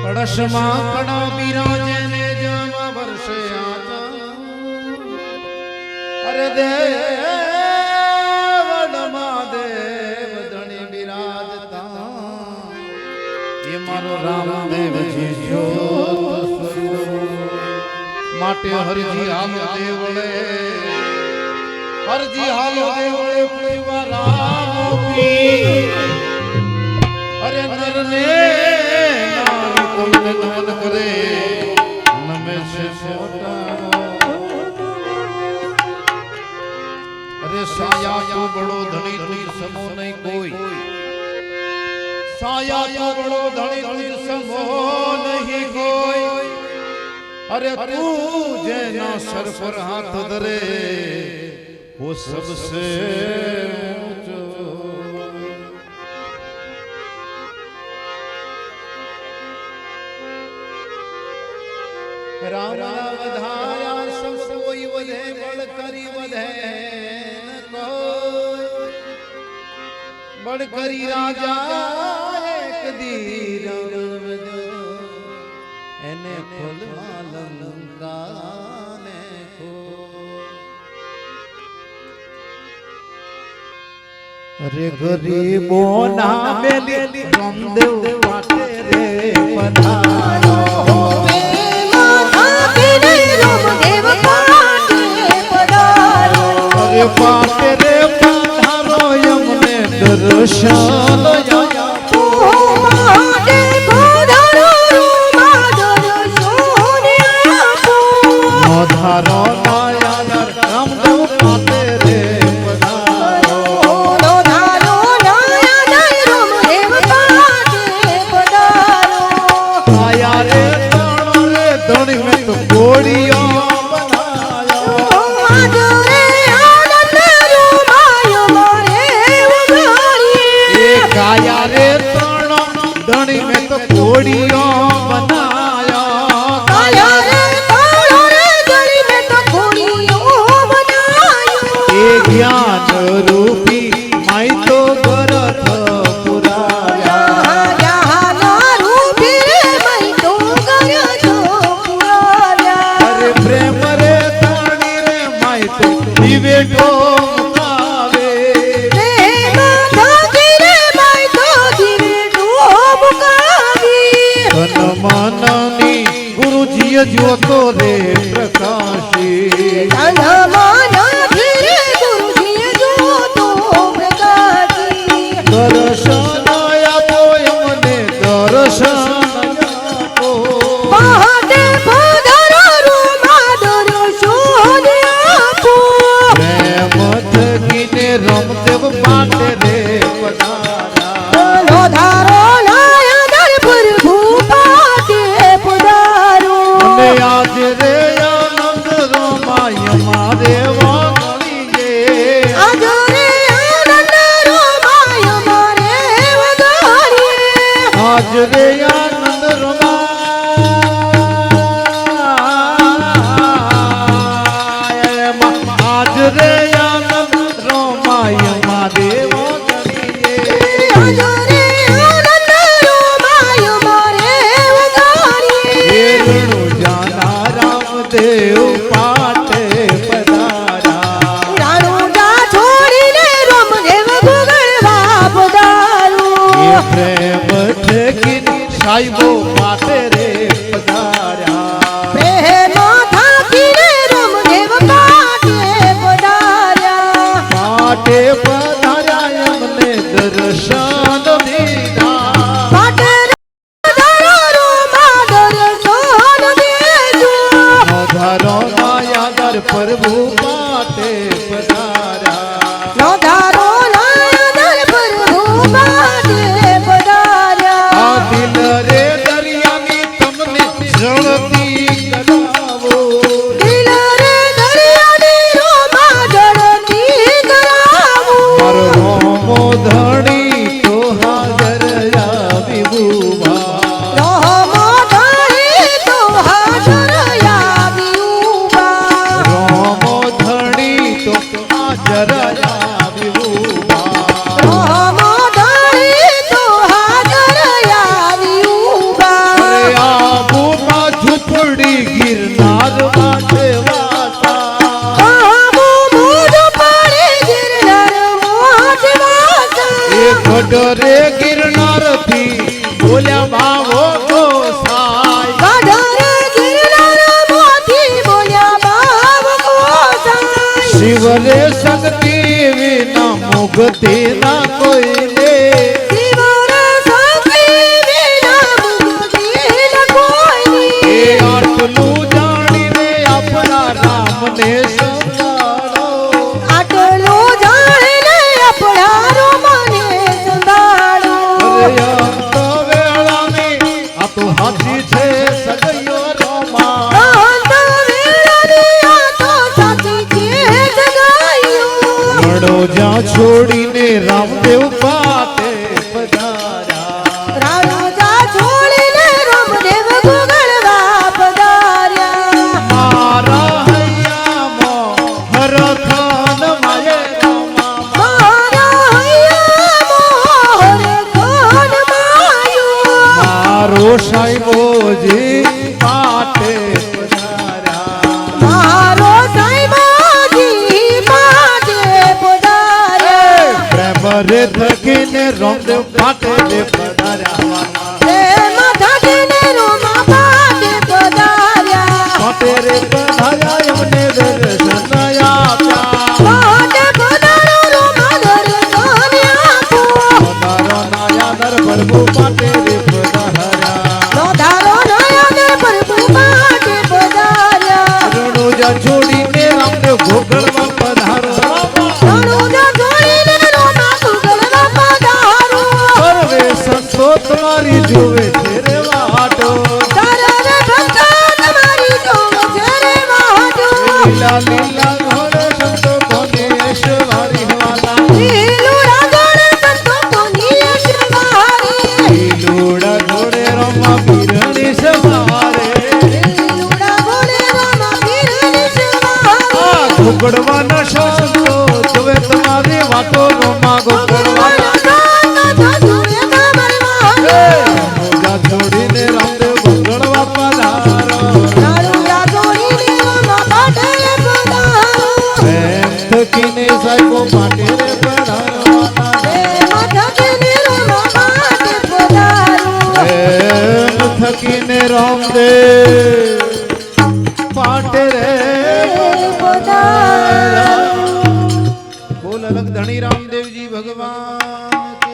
કળશમાં કડા બિરાજે ને જમા વર્ષે આતા અરે દેવડમાં દેવ ધણી બિરાજતા એ મારો રામદેવ જ્યોત માટે હરજી હાલો દેવળે હરજી હાલો દેવળે પૂજવા રામ પી અરે નરને તમને નમન કરે નમે છે મોટા અરે સાયા તો બડો ધણી તુજ સમો નહીં કોઈ સાયા તો બડો ધણી તુજ સમો નહીં કોઈ अरे तू जेना सर पर हाथ धरे वो सबसे ऊंचो राम वधाया सब कोई वधे बड़ करी वधे न कोई बड़ करी राजा एक दी એને ફૂલમાં લંકાને ખો અરે ગરીબો ના બેલી રામદેવ પાટે રે પધારો રામદેવ પાટે પધારો અરે પાટે રે પધારો યમને દર્શન धारो नायादर रामदेव पाटे रे पधारो नो धारो नायादर रामदेव पाटे पधारो आया रे ताणो रे धणी में तो कोड़ियो बनायो आज रे आनंद रूमायो मारे उगाड़िए एक आया रे ताणो धणी में तो कोड़ियो बनायो आया रे ज्ञान रूपी माई तो करत पुराया ज्ञान रूपी माई तो करत पुराया अरे प्रेम रे ताणी रे माई तो जीवे तो मुकावे प्रेम धागी रे माई तो जीवे तो मुकावी तन मननी गुरुजी ज्योतो रे प्रकाशी तन मन दर्शन आपो यमने दर्शन आपो पहाटे पधारो रूमा दर्शन आपो प्रेम थकीने रामदेव पाटे रे पधारा नो धारो नायादर प्रभु पाटे पधारो ने आज रे आनंद रोमाय मारे वागणी गे आज आज रे आनंद रोमाय आज रे आनंद रोमाय महादेव आज रे आनंद रोमाय महादेव रणु जाना रामदेव पाटे पधारा रणु जा छोड़ी ले रामदेव गुगलवा पधारो प्रेम साइबो पाटे रे पधारा प्रेम थाकी रे रामदेव पाटे पधारा पाटे पधारा यमने दर्शन दीदा पाटे पधारा रोमा दर्शन देजो धारो नायादर प्रभु पाटे पधारा नो धारो नायादर प्रभु पाटे पधारा दिल रे दरियानी तमने जळती करावो दिल रे दरियानी रोमा जळती करावो मारो रोमो धणी तो हाजर आवी बुवा रोमो धणी तो हाजर आवी बुवा रोमो धणी तो हाजर आवी શક્તિ વિના મુક્તિ ના કોઈને એ આટલું જાણીને આપણા રામને સંભાળો અરે અંત વેળાની આ તો હાથી છે સગૈયો રોમા રણો જ્યાં છોડીને રામદેવ પાટે પધાર્યા મારા હૈયામાં હરખાન માયે રોમા મારો સાહેબોજી પાટે પધાર્યા પ્રેમરે થકીને રામદેવ પાટે પધાર્યા પાટે રે પધાર્યા એમને દર્શન આપ્યા પધારો નાયા દર પ્રભુ પાટે રે પધાર્યા રણુજા છોડીને રામદેવ ગોકળમાં પધારો સર્વે સંતો તમારી જોવે છે રે વાટો લીલા લીલા ઘોડે સંતો કોને ઐશ્વરી વાલા લીલુડા ઘોડે રમા પીરની સવારે ગોકળવાના સંતો જોવે તમારી વાતો રોમા ગોકળવાના મોજા છોડીને રામદેવ ગોકળવા પધારો પ્રેમ થકીને સાહેબો પાટે રે પધારવાના પ્રેમ થકીને રામદેવ પાટે રે પધાર્યા બોલ અલગ ધણી રામદેવજી ભગવાન